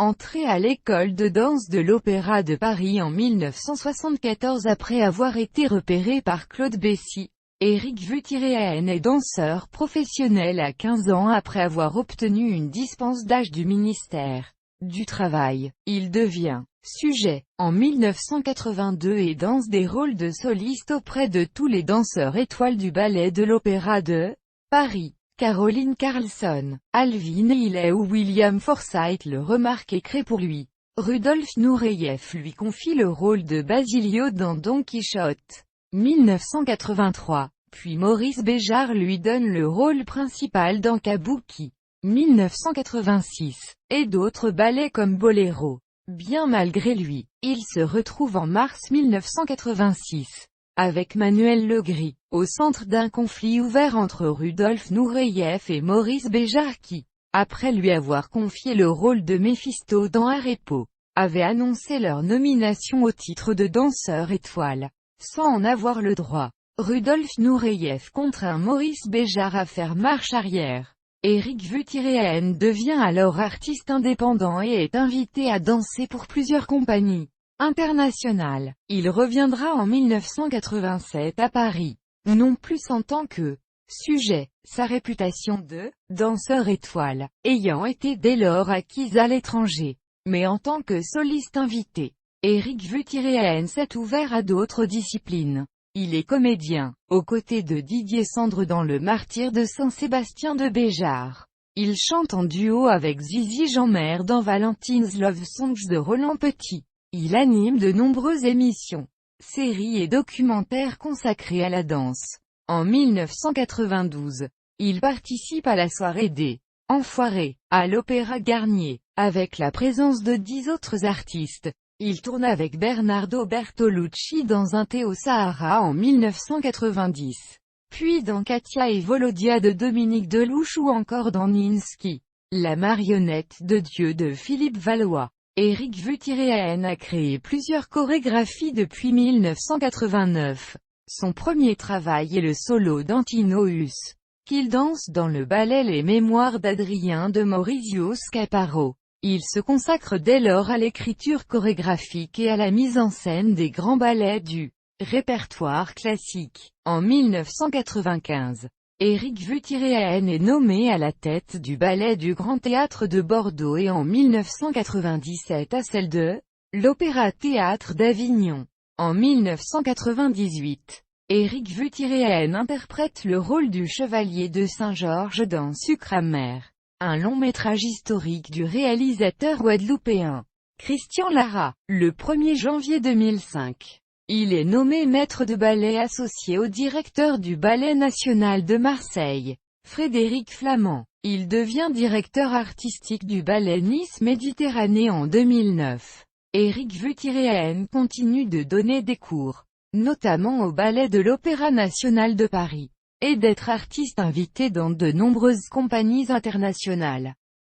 Entré à l'école de danse de l'Opéra de Paris en 1974 après avoir été repéré par Claude Bessy, Éric Vuttiriaen est danseur professionnel à 15 ans après avoir obtenu une dispense d'âge du ministère du Travail. Il devient sujet en 1982 et danse des rôles de soliste auprès de tous les danseurs étoiles du ballet de l'Opéra de Paris. Caroline Carlson, Alvin Ailey ou William Forsythe le remarquent et créent pour lui. Rudolf Nureyev lui confie le rôle de Basilio dans Don Quichotte, 1983, puis Maurice Béjart lui donne le rôle principal dans Kabuki, 1986, et d'autres ballets comme Boléro. Bien malgré lui, il se retrouve en mars 1986. Avec Manuel Legris, au centre d'un conflit ouvert entre Rudolf Nureyev et Maurice Béjart qui, après lui avoir confié le rôle de Méphisto dans Arepo, avait annoncé leur nomination au titre de danseur étoile, sans en avoir le droit. Rudolf Nureyev contraint Maurice Béjart à faire marche arrière. Éric Vuttiriaen devient alors artiste indépendant et est invité à danser pour plusieurs compagnies international. Il reviendra en 1987 à Paris, non plus en tant que sujet, sa réputation de danseur étoile ayant été dès lors acquise à l'étranger, mais en tant que soliste invité. Éric Vuttiriaen s'est ouvert à d'autres disciplines. Il est comédien, aux côtés de Didier Sandre dans Le Martyre de Saint-Sébastien de Béjart. Il chante en duo avec Zizi Jeanmaire dans Valentine's Love Songs de Roland Petit. Il anime de nombreuses émissions, séries et documentaires consacrés à la danse. En 1992, il participe à la soirée des Enfoirés, à l'Opéra Garnier, avec la présence de 10 autres artistes. Il tourne avec Bernardo Bertolucci dans Un thé au Sahara en 1990, puis dans Katia et Volodia de Dominique Delouche ou encore dans Ninsky, la marionnette de Dieu de Philippe Valois. Éric Vuttiriaen a créé plusieurs chorégraphies depuis 1989. Son premier travail est le solo d'Antinoüs, qu'il danse dans le ballet Les Mémoires d'Adrien de Maurizio Scaparo. Il se consacre dès lors à l'écriture chorégraphique et à la mise en scène des grands ballets du répertoire classique. En 1995, Éric Vuttiriaen est nommé à la tête du ballet du Grand Théâtre de Bordeaux et en 1997 à celle de l'Opéra-Théâtre d'Avignon. En 1998, Éric Vuttiriaen interprète le rôle du chevalier de Saint-Georges dans Sucre amer, un long-métrage historique du réalisateur guadeloupéen Christian Lara, le 1er janvier 2005. Il est nommé maître de ballet associé au directeur du Ballet national de Marseille, Frédéric Flamand. Il devient directeur artistique du Ballet Nice Méditerranée en 2009. Éric Vuttiriaen continue de donner des cours, notamment au Ballet de l'Opéra national de Paris, et d'être artiste invité dans de nombreuses compagnies internationales.